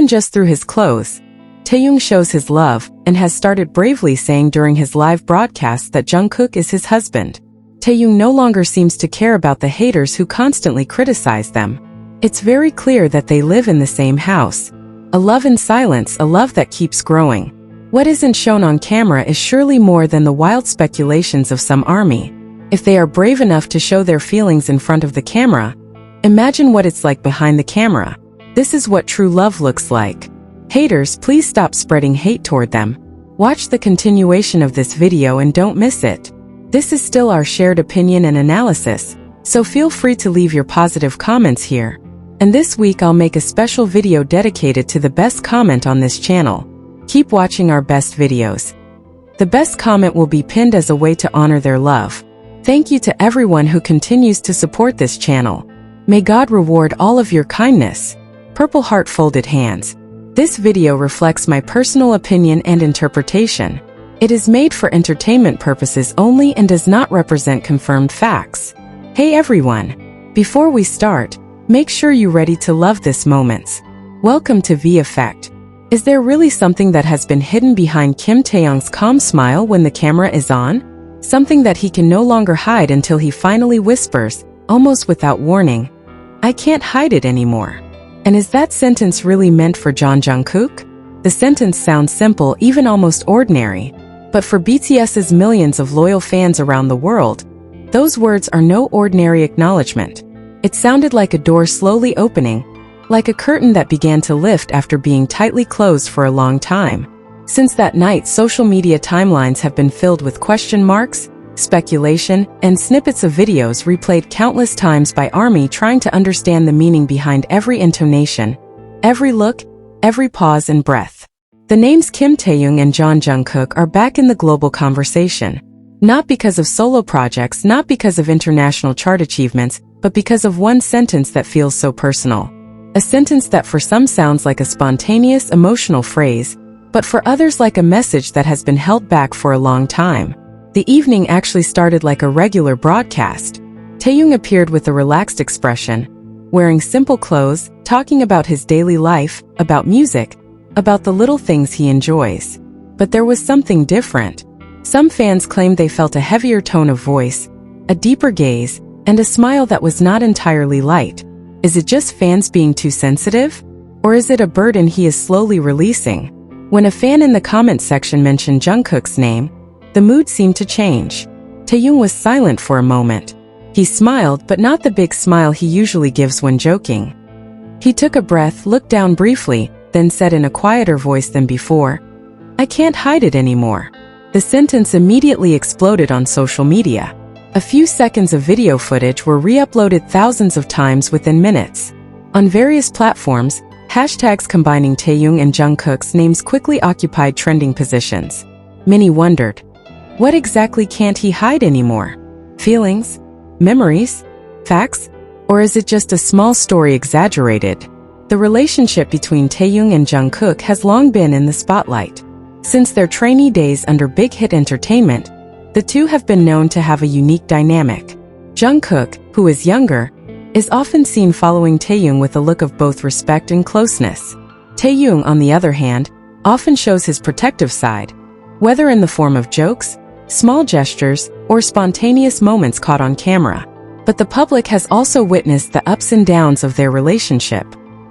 just through his clothes. Taehyung shows his love and has started bravely saying during his live broadcasts that Jungkook is his husband. Taehyung no longer seems to care about the haters who constantly criticize them. It's very clear that they live in the same house. A love in silence, a love that keeps growing. What isn't shown on camera is surely more than the wild speculations of some ARMY. If they are brave enough to show their feelings in front of the camera, imagine what it's like behind the camera. This is what true love looks like. Haters, please stop spreading hate toward them. Watch the continuation of this video and don't miss it. This is still our shared opinion and analysis, so feel free to leave your positive comments here. And this week I'll make a special video dedicated to the best comment on this channel. Keep watching our best videos. The best comment will be pinned as a way to honor their love. Thank you to everyone who continues to support this channel. May God reward all of your kindness. Purple heart folded hands. This video reflects my personal opinion and interpretation. It is made for entertainment purposes only and does not represent confirmed facts. Hey everyone! Before we start, make sure you're ready to love this moments. Welcome to V Effect. Is there really something that has been hidden behind Kim Taehyung's calm smile when the camera is on? Something that he can no longer hide until he finally whispers, almost without warning, "I can't hide it anymore." And is that sentence really meant for Jungkook? The sentence sounds simple, even almost ordinary. But for BTS's millions of loyal fans around the world, those words are no ordinary acknowledgement. It sounded like a door slowly opening, like a curtain that began to lift after being tightly closed for a long time. Since that night, social media timelines have been filled with question marks, speculation, and snippets of videos replayed countless times by ARMY trying to understand the meaning behind every intonation, every look, every pause and breath. The names Kim Taehyung and Jungkook are back in the global conversation. Not because of solo projects, not because of international chart achievements, but because of one sentence that feels so personal. A sentence that for some sounds like a spontaneous, emotional phrase, but for others like a message that has been held back for a long time. The evening actually started like a regular broadcast. Taehyung appeared with a relaxed expression, wearing simple clothes, talking about his daily life, about music, about the little things he enjoys. But there was something different. Some fans claimed they felt a heavier tone of voice, a deeper gaze, and a smile that was not entirely light. Is it just fans being too sensitive? Or is it a burden he is slowly releasing? When a fan in the comment section mentioned Jungkook's name, the mood seemed to change. Taehyung was silent for a moment. He smiled, but not the big smile he usually gives when joking. He took a breath, looked down briefly, then said in a quieter voice than before, "I can't hide it anymore." The sentence immediately exploded on social media. A few seconds of video footage were re-uploaded thousands of times within minutes. On various platforms, hashtags combining Taehyung and Jungkook's names quickly occupied trending positions. Many wondered, what exactly can't he hide anymore? Feelings? Memories? Facts? Or is it just a small story exaggerated? The relationship between Taehyung and Jungkook has long been in the spotlight. Since their trainee days under Big Hit Entertainment, the two have been known to have a unique dynamic. Jungkook, who is younger, is often seen following Taehyung with a look of both respect and closeness. Taehyung, on the other hand, often shows his protective side, whether in the form of jokes, small gestures, or spontaneous moments caught on camera. But the public has also witnessed the ups and downs of their relationship.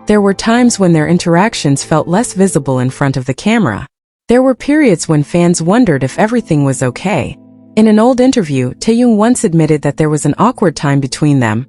There were times when their interactions felt less visible in front of the camera. There were periods when fans wondered if everything was okay. In an old interview, Taehyung once admitted that there was an awkward time between them,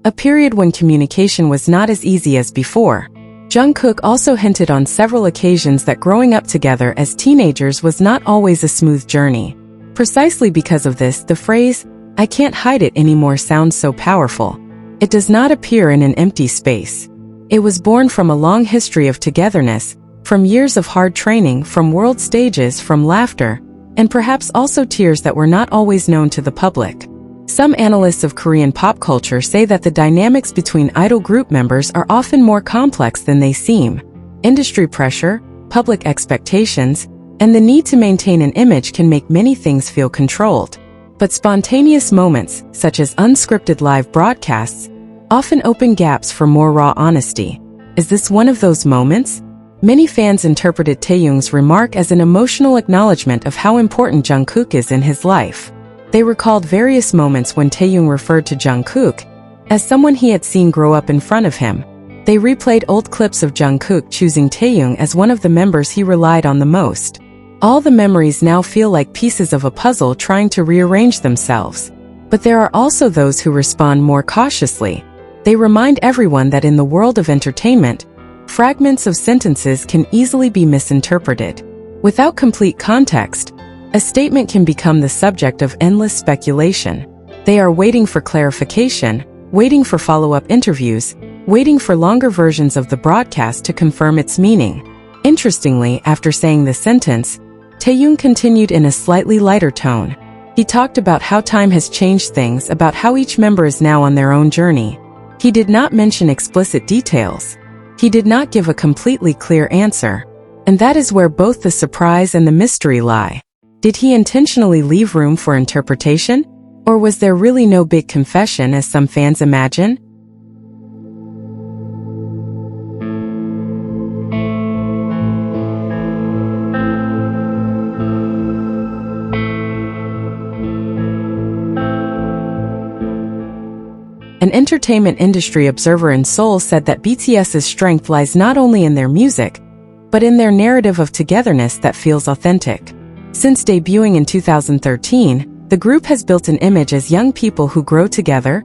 a period when communication was not as easy as before. Jungkook also hinted on several occasions that growing up together as teenagers was not always a smooth journey. Precisely because of this, the phrase, "I can't hide it anymore" sounds so powerful. It does not appear in an empty space. It was born from a long history of togetherness, from years of hard training, from world stages, from laughter, and perhaps also tears that were not always known to the public. Some analysts of Korean pop culture say that the dynamics between idol group members are often more complex than they seem. Industry pressure, public expectations, and the need to maintain an image can make many things feel controlled. But spontaneous moments, such as unscripted live broadcasts, often open gaps for more raw honesty. Is this one of those moments? Many fans interpreted Taehyung's remark as an emotional acknowledgement of how important Jungkook is in his life. They recalled various moments when Taehyung referred to Jungkook as someone he had seen grow up in front of him. They replayed old clips of Jungkook choosing Taehyung as one of the members he relied on the most. All the memories now feel like pieces of a puzzle trying to rearrange themselves. But there are also those who respond more cautiously. They remind everyone that in the world of entertainment, fragments of sentences can easily be misinterpreted. Without complete context, a statement can become the subject of endless speculation. They are waiting for clarification, waiting for follow-up interviews, waiting for longer versions of the broadcast to confirm its meaning. Interestingly, after saying the sentence, Taehyung continued in a slightly lighter tone. He talked about how time has changed things, about how each member is now on their own journey. He did not mention explicit details. He did not give a completely clear answer. And that is where both the surprise and the mystery lie. Did he intentionally leave room for interpretation? Or was there really no big confession as some fans imagine? An entertainment industry observer in Seoul said that BTS's strength lies not only in their music, but in their narrative of togetherness that feels authentic. Since debuting in 2013, the group has built an image as young people who grow together,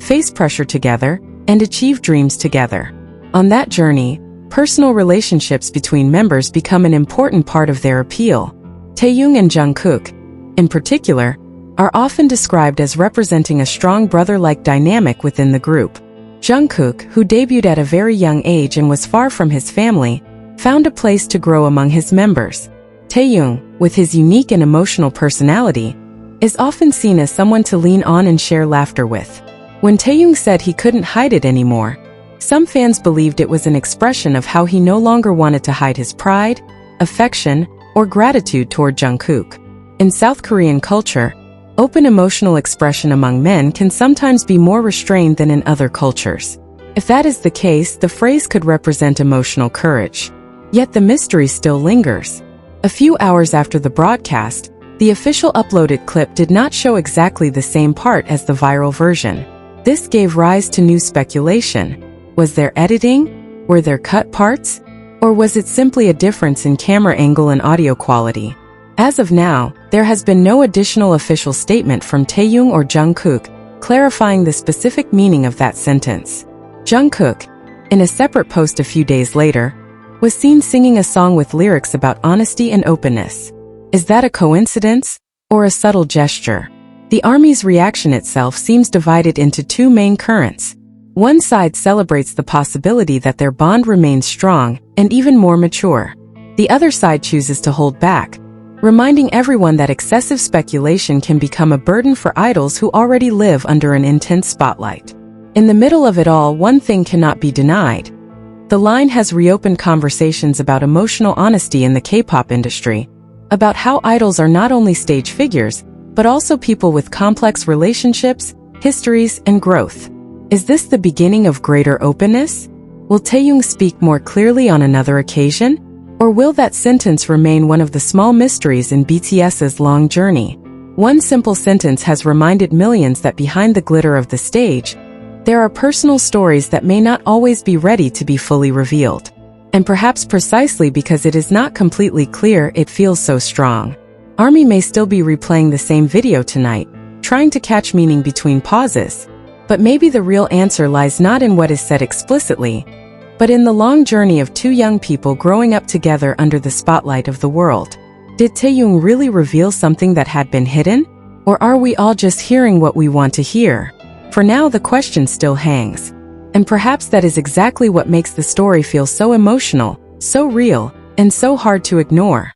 face pressure together, and achieve dreams together. On that journey, personal relationships between members become an important part of their appeal. Taehyung and Jungkook, in particular, are often described as representing a strong brother-like dynamic within the group. Jungkook, who debuted at a very young age and was far from his family, found a place to grow among his members. Taehyung, with his unique and emotional personality, is often seen as someone to lean on and share laughter with. When Taehyung said he couldn't hide it anymore, some fans believed it was an expression of how he no longer wanted to hide his pride, affection, or gratitude toward Jungkook. In South Korean culture, open emotional expression among men can sometimes be more restrained than in other cultures. If that is the case, the phrase could represent emotional courage. Yet the mystery still lingers. A few hours after the broadcast, the official uploaded clip did not show exactly the same part as the viral version. This gave rise to new speculation. Was there editing? Were there cut parts? Or was it simply a difference in camera angle and audio quality? As of now, there has been no additional official statement from Taehyung or Jungkook clarifying the specific meaning of that sentence. Jungkook, in a separate post a few days later, was seen singing a song with lyrics about honesty and openness. Is that a coincidence or a subtle gesture? The ARMY's reaction itself seems divided into two main currents. One side celebrates the possibility that their bond remains strong and even more mature. The other side chooses to hold back, reminding everyone that excessive speculation can become a burden for idols who already live under an intense spotlight. In the middle of it all, one thing cannot be denied. The line has reopened conversations about emotional honesty in the K-pop industry, about how idols are not only stage figures, but also people with complex relationships, histories, and growth. Is this the beginning of greater openness? Will Taehyung speak more clearly on another occasion? Or will that sentence remain one of the small mysteries in BTS's long journey? One simple sentence has reminded millions that behind the glitter of the stage, there are personal stories that may not always be ready to be fully revealed. And perhaps precisely because it is not completely clear, it feels so strong. ARMY may still be replaying the same video tonight, trying to catch meaning between pauses. But maybe the real answer lies not in what is said explicitly, but in the long journey of two young people growing up together under the spotlight of the world. Did Taehyung really reveal something that had been hidden? Or are we all just hearing what we want to hear? For now, the question still hangs. And perhaps that is exactly what makes the story feel so emotional, so real, and so hard to ignore.